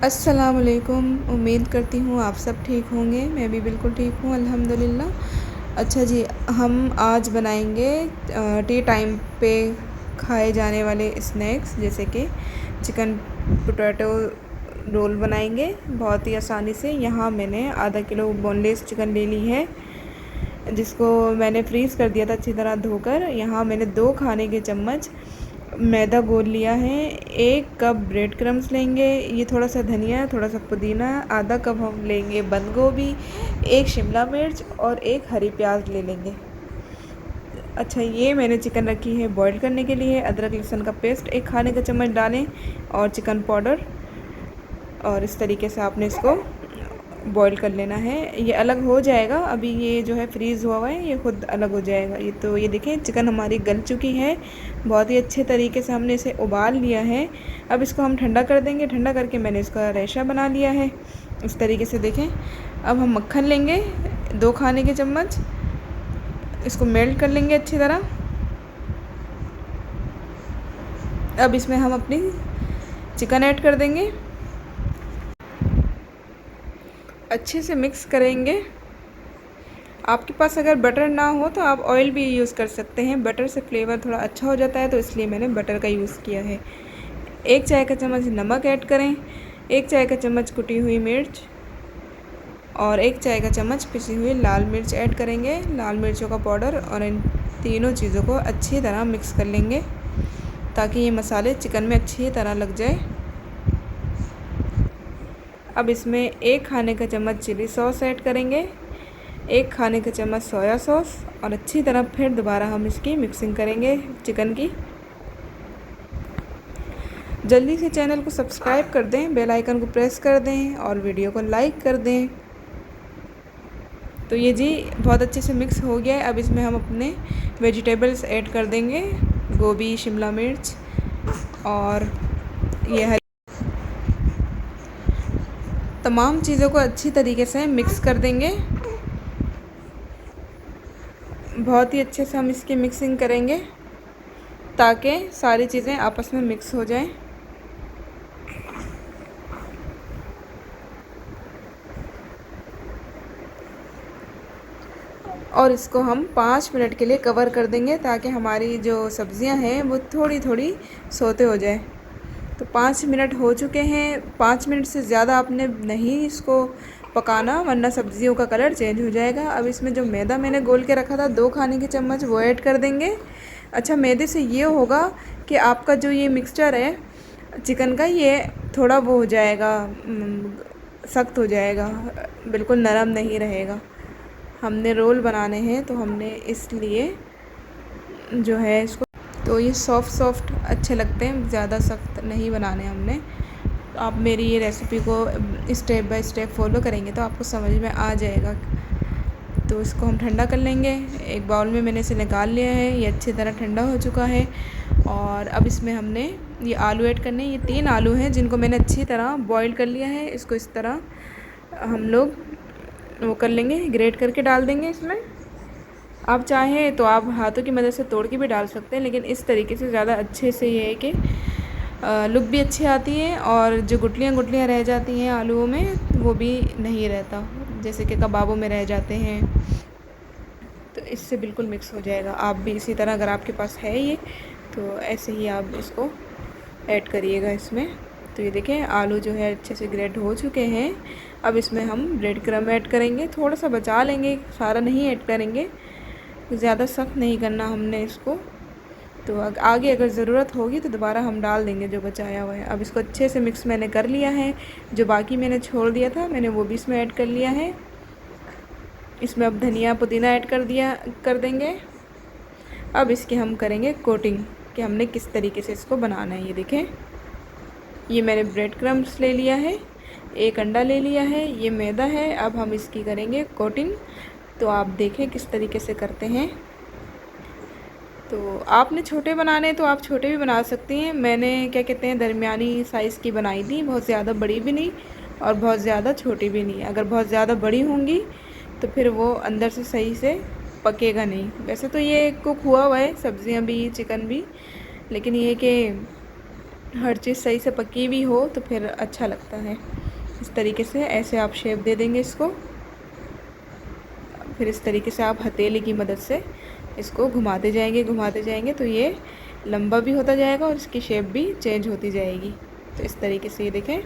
अस्सलाम वालेकुम। उम्मीद करती हूँ आप सब ठीक होंगे। मैं भी बिल्कुल ठीक हूँ अल्हम्दुलिल्लाह। अच्छा जी, हम आज बनाएंगे टी टाइम पे खाए जाने वाले स्नैक्स, जैसे कि चिकन पोटैटो रोल बनाएंगे बहुत ही आसानी से। यहाँ मैंने आधा किलो बोनलेस चिकन ले ली है, जिसको मैंने फ्रीज़ कर दिया था अच्छी तरह धोकर। यहाँ मैंने 2 खाने के चम्मच मैदा घोल लिया है। 1 कप ब्रेड क्रम्स लेंगे, ये थोड़ा सा धनिया, थोड़ा सा पुदीना, आधा कप हम लेंगे बंद गोभी, 1 शिमला मिर्च और 1 हरी प्याज ले लेंगे। अच्छा, ये मैंने चिकन रखी है बॉईल करने के लिए। अदरक लहसुन का पेस्ट 1 खाने का चम्मच डालें और चिकन पाउडर, और इस तरीके से आपने इसको बॉईल कर लेना है। ये अलग हो जाएगा, अभी ये जो है फ्रीज़ हुआ है, ये खुद अलग हो जाएगा। ये तो ये देखें, चिकन हमारी गल चुकी है बहुत ही अच्छे तरीके से, हमने इसे उबाल लिया है। अब इसको हम ठंडा कर देंगे। ठंडा करके मैंने इसका रेशा बना लिया है इस तरीके से, देखें। अब हम मक्खन लेंगे 2 खाने के चम्मच, इसको मेल्ट कर लेंगे अच्छी तरह। अब इसमें हम अपनी चिकन ऐड कर देंगे, अच्छे से मिक्स करेंगे। आपके पास अगर बटर ना हो तो आप ऑयल भी यूज़ कर सकते हैं, बटर से फ्लेवर थोड़ा अच्छा हो जाता है, तो इसलिए मैंने बटर का यूज़ किया है। 1 चाय का चम्मच नमक ऐड करें, 1 चाय का चम्मच कुटी हुई मिर्च और 1 चाय का चम्मच पिसी हुई लाल मिर्च ऐड करेंगे, लाल मिर्चों का पाउडर। और इन तीनों चीज़ों को अच्छी तरह मिक्स कर लेंगे ताकि ये मसाले चिकन में अच्छी तरह लग जाए। अब इसमें 1 खाने का चम्मच चिली सॉस ऐड करेंगे, 1 खाने का चम्मच सोया सॉस, और अच्छी तरह फिर दोबारा हम इसकी मिक्सिंग करेंगे चिकन की। जल्दी से चैनल को सब्सक्राइब कर दें, बेल आइकन को प्रेस कर दें और वीडियो को लाइक कर दें। तो ये जी बहुत अच्छे से मिक्स हो गया है। अब इसमें हम अपने वेजिटेबल्स ऐड कर देंगे, गोभी, शिमला मिर्च और ये हरी, तमाम चीज़ों को अच्छी तरीके से मिक्स कर देंगे। बहुत ही अच्छे से हम इसकी मिक्सिंग करेंगे ताकि सारी चीज़ें आपस में मिक्स हो जाएं। और इसको हम 5 मिनट के लिए कवर कर देंगे ताकि हमारी जो सब्ज़ियां हैं वो थोड़ी थोड़ी सोते हो जाए। तो 5 मिनट हो चुके हैं। 5 मिनट से ज़्यादा आपने नहीं इसको पकाना, वरना सब्ज़ियों का कलर चेंज हो जाएगा। अब इसमें जो मैदा मैंने घोल के रखा था 2 खाने के चम्मच, वो ऐड कर देंगे। अच्छा, मैदे से ये होगा कि आपका जो ये मिक्सचर है चिकन का, ये थोड़ा वो हो जाएगा, सख्त हो जाएगा, बिल्कुल नरम नहीं रहेगा। हमने रोल बनाने हैं तो हमने इसलिए जो है इसको, तो ये सॉफ्ट सॉफ्ट अच्छे लगते हैं, ज़्यादा सख्त नहीं बनाने हमने। तो आप मेरी ये रेसिपी को स्टेप बाय स्टेप फॉलो करेंगे तो आपको समझ में आ जाएगा। तो इसको हम ठंडा कर लेंगे। एक बाउल में मैंने इसे निकाल लिया है, ये अच्छी तरह ठंडा हो चुका है। और अब इसमें हमने ये आलू ऐड करने, ये 3 आलू हैं जिनको मैंने अच्छी तरह बॉईल कर लिया है। इसको इस तरह हम लोग वो कर लेंगे, ग्रेट करके डाल देंगे इसमें। आप चाहें तो आप हाथों की मदद से तोड़ के भी डाल सकते हैं, लेकिन इस तरीके से ज़्यादा अच्छे से ये है कि लुक भी अच्छी आती है और जो गुठलियाँ गुठलियाँ रह जाती हैं आलूओं में वो भी नहीं रहता, जैसे कि कबाबों में रह जाते हैं। तो इससे बिल्कुल मिक्स हो जाएगा। आप भी इसी तरह, अगर आपके पास है ये, तो ऐसे ही आप इसको ऐड करिएगा इसमें। तो ये देखें, आलू जो है अच्छे से ग्रेट हो चुके हैं। अब इसमें हम ब्रेड क्रम्ब ऐड करेंगे, थोड़ा सा बचा लेंगे, सारा नहीं ऐड करेंगे, ज़्यादा सख्त नहीं करना हमने इसको। तो आगे अगर ज़रूरत होगी तो दोबारा हम डाल देंगे जो बचाया हुआ है। अब इसको अच्छे से मिक्स मैंने कर लिया है। जो बाकी मैंने छोड़ दिया था मैंने वो भी इसमें ऐड कर लिया है। इसमें अब धनिया पुदीना ऐड कर देंगे। अब इसकी हम करेंगे कोटिंग कि हमने किस तरीके से इसको बनाना है। ये देखें, ये मैंने ब्रेड क्रम्स ले लिया है, 1 अंडा ले लिया है, ये मैदा है। अब हम इसकी करेंगे कोटिंग। तो आप देखें किस तरीके से करते हैं। तो आपने छोटे बनाने तो आप छोटे भी बना सकती हैं। मैंने क्या कहते हैं, दरमियानी साइज़ की बनाई थी, बहुत ज़्यादा बड़ी भी नहीं और बहुत ज़्यादा छोटी भी नहीं। अगर बहुत ज़्यादा बड़ी होंगी तो फिर वो अंदर से सही से पकेगा नहीं। वैसे तो ये कुक हुआ हुआ है, सब्ज़ियाँ भी चिकन भी, लेकिन ये कि हर चीज़ सही से पकी हुई हो तो फिर अच्छा लगता है। इस तरीके से ऐसे आप शेप दे देंगे इसको। फिर इस तरीके से आप हथेली की मदद से इसको घुमाते जाएंगे तो ये लंबा भी होता जाएगा और इसकी शेप भी चेंज होती जाएगी। तो इस तरीके से ये देखें।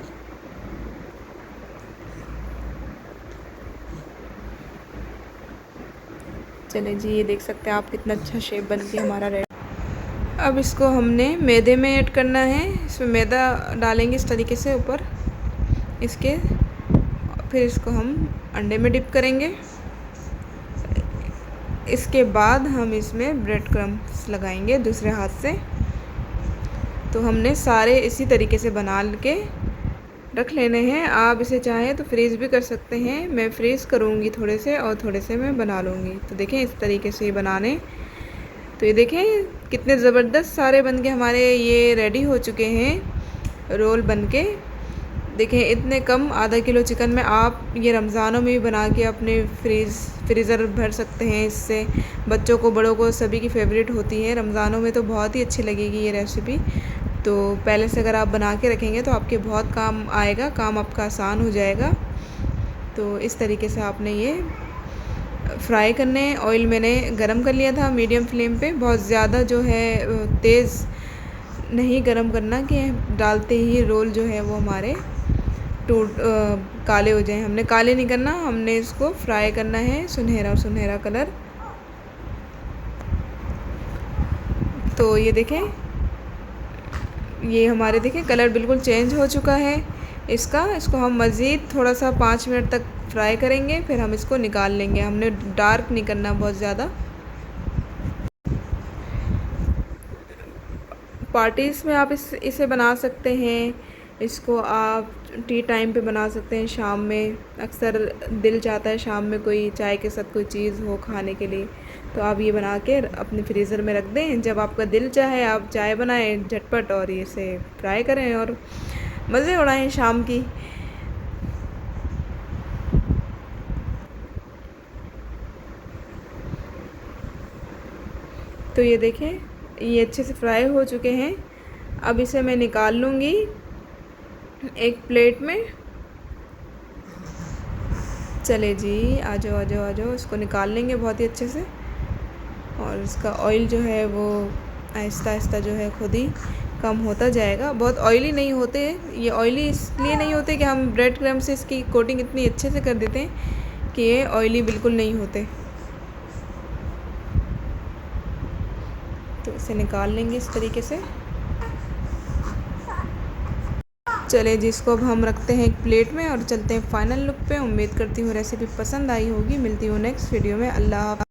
चलें जी, ये देख सकते हैं आप कितना अच्छा शेप बन के हमारा रेडी। अब इसको हमने मैदे में ऐड करना है। इसमें मैदा डालेंगे इस तरीके से ऊपर इसके। फिर इसको हम अंडे में डिप करेंगे। इसके बाद हम इसमें ब्रेड क्रम्स लगाएंगे दूसरे हाथ से। तो हमने सारे इसी तरीके से बना के रख लेने हैं। आप इसे चाहें तो फ्रीज़ भी कर सकते हैं। मैं फ्रीज़ करूँगी थोड़े से और थोड़े से मैं बना लूँगी। तो देखें इस तरीके से ये बनाने। तो ये देखें कितने ज़बरदस्त सारे बन के हमारे ये रेडी हो चुके हैं रोल बन के। देखें इतने कम आधा किलो चिकन में आप ये रमज़ानों में भी बना के अपने फ्रीज़र भर सकते हैं। इससे बच्चों को बड़ों को सभी की फेवरेट होती है। रमज़ानों में तो बहुत ही अच्छी लगेगी ये रेसिपी। तो पहले से अगर आप बना के रखेंगे तो आपके बहुत काम आएगा, काम आपका आसान हो जाएगा। तो इस तरीके से आपने ये फ्राई करने। ऑयल मैंने गरम कर लिया था मीडियम फ्लेम पे। बहुत ज़्यादा जो है तेज़ नहीं गरम करना कि डालते ही रोल जो है वो हमारे काले हो जाएं। हमने काले नहीं करना, हमने इसको फ्राई करना है सुनहरा कलर। तो ये देखें ये हमारे देखें कलर बिल्कुल चेंज हो चुका है इसको हम मज़ीद थोड़ा सा 5 मिनट तक फ्राई करेंगे। फिर हम इसको निकाल लेंगे। हमने डार्क नहीं करना बहुत ज़्यादा। पार्टीज़ में आप इसे बना सकते हैं। इसको आप टी टाइम पे बना सकते हैं, शाम में। अक्सर दिल चाहता है शाम में कोई चाय के साथ कोई चीज़ हो खाने के लिए, तो आप ये बना के अपने फ्रीज़र में रख दें। जब आपका दिल चाहे आप चाय बनाएं झटपट और इसे फ्राई करें और मज़े उड़ाएं शाम की। तो ये देखें ये अच्छे से फ्राई हो चुके हैं। अब इसे मैं निकाल लूँगी एक प्लेट में। चले जी आ जाओ इसको निकाल लेंगे बहुत ही अच्छे से। और इसका ऑयल जो है वो आहिस्ता आहिस्ता जो है खुद ही कम होता जाएगा। बहुत ऑयली नहीं होते ये। ऑयली इसलिए नहीं होते कि हम ब्रेड क्रम्ब से इसकी कोटिंग इतनी अच्छे से कर देते हैं कि ये ऑयली बिल्कुल नहीं होते। तो इसे निकाल लेंगे इस तरीके से। चले जिसको अब हम रखते हैं एक प्लेट में और चलते हैं फाइनल लुक पे। उम्मीद करती हूँ रेसिपी पसंद आई होगी। मिलती हूँ नेक्स्ट वीडियो में। अल्लाह।